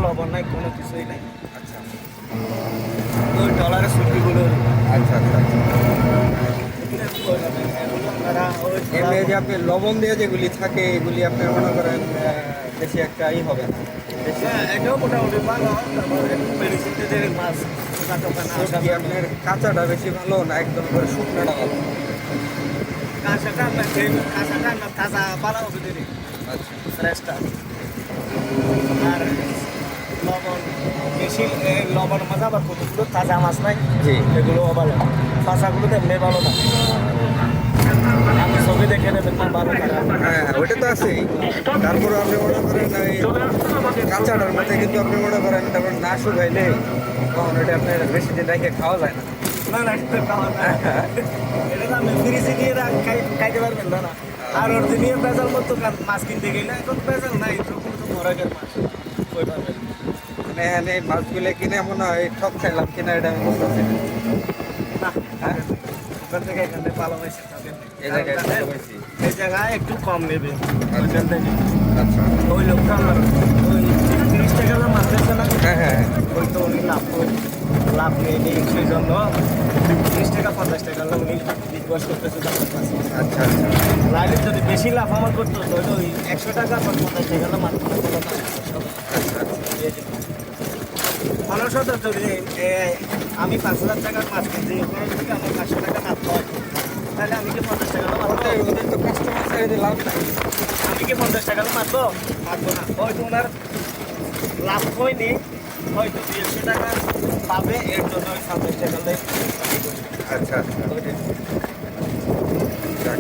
লবণ নাই, কোনো কিছুই নাই। আচ্ছা ওই ডলারের সুটকিগুলো আচ্ছা আচ্ছা আচ্ছা। এগুলো আপনারা ওই এমনি যে আপনি লবণ দিয়ে যেগুলি থাকে এগুলি আপনি মনে করেন বেশি একটা হবে না বেশি। হ্যাঁ, এটাও মোটামুটি ভালো। তারপরে মেডিসিন দিয়ে মাছ পোকা টোকা না আসা কি আপনার কাঁচাটা বেশি ভালো না একদম করে শুকনোটা ভালো? কাঁচাটা না কাঁচাটা না তাজা ভালো হবে দিদি আচ্ছা ফ্রেশটা। আর লবণ বেশি লবণ মাছ আবার কতগুলো তাজা মাছ নাই, জি এগুলো ভালো। কাঁচাগুলো তেমনি ভালো না, আপনি ছবি দেখে নেবেন না ভালো খারাপ। হ্যাঁ ওইটা তো আছেই। তারপরে আপনি মনে করেন এই কাঁচাটার মধ্যে কিন্তু আপনি মনে করেন তারপর না শুকাইলে তখন ওটা আপনার বেশি দিন রেখে খাওয়া যায় না। না না, এটা খাওয়া না, এটা তো আপনি ফ্রিজে দিয়ে খাইতে পারবেন না। আর অরিজিনাল ভেজাল মতো মাছ কিনতে গেলে এখন ভেজাল নাই, তখন তো মরাগের মাছ কই পাবেন। মানে এখানে মাছগুলো কিনে মনে হয় ঠক খাইলাম কিনা এটা আমি বুঝতেছি না। না, হ্যাঁ ওখান থেকে এখানে ভালো হয়েছে এই জায়গায় ভালো পাইছি। এই জায়গায় একটু কম নেবে ওইখান থেকে। আচ্ছা ওই লোকটা আমার ওই 30 টাকা মাছ দিচ্ছে না, হ্যাঁ হ্যাঁ ওই তো উনি লাভ নিয়ে নিই, সেই জন্য 30 টাকা 50 টাকা উনি বিক্রয় করতেছে। আচ্ছা আচ্ছা লাইলে যদি বেশি লাভ আমার করতো তাহলে ওই 100 টাকা বা 50 টাকা মাছ মানুষত যদি আমি 5,000 টাকার মাছ কিনছি, ওখানে যদি আমার 500 টাকা লাভ হয়, তাহলে আমি কি 50 টাকা মারবো? ওদের তো কাস্টমার সাইডে লাভ নাই। আমি কি 50 টাকা মারবো? মারবো না। হয়তো ওনার লাভ হয়নি, হয়তো 100 টাকা পাবে, এর জন্য ওই 50 টাকা দেয়। আচ্ছা আচ্ছা যাক।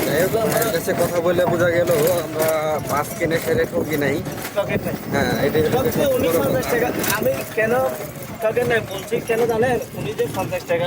যাই হোক ভাইয়ের কাছে কথা বলে বোঝা গেল আমরা মাছ কিনে সেরে ঠকি নাই। টকেট নাই। হ্যাঁ এটাই হলো সবচেয়ে সবচেয়ে উনি বড় 50 কথা। টাকা, আমি কেন টকেট নাই বলছি কেন জানেন? উনি যে 50 টাকা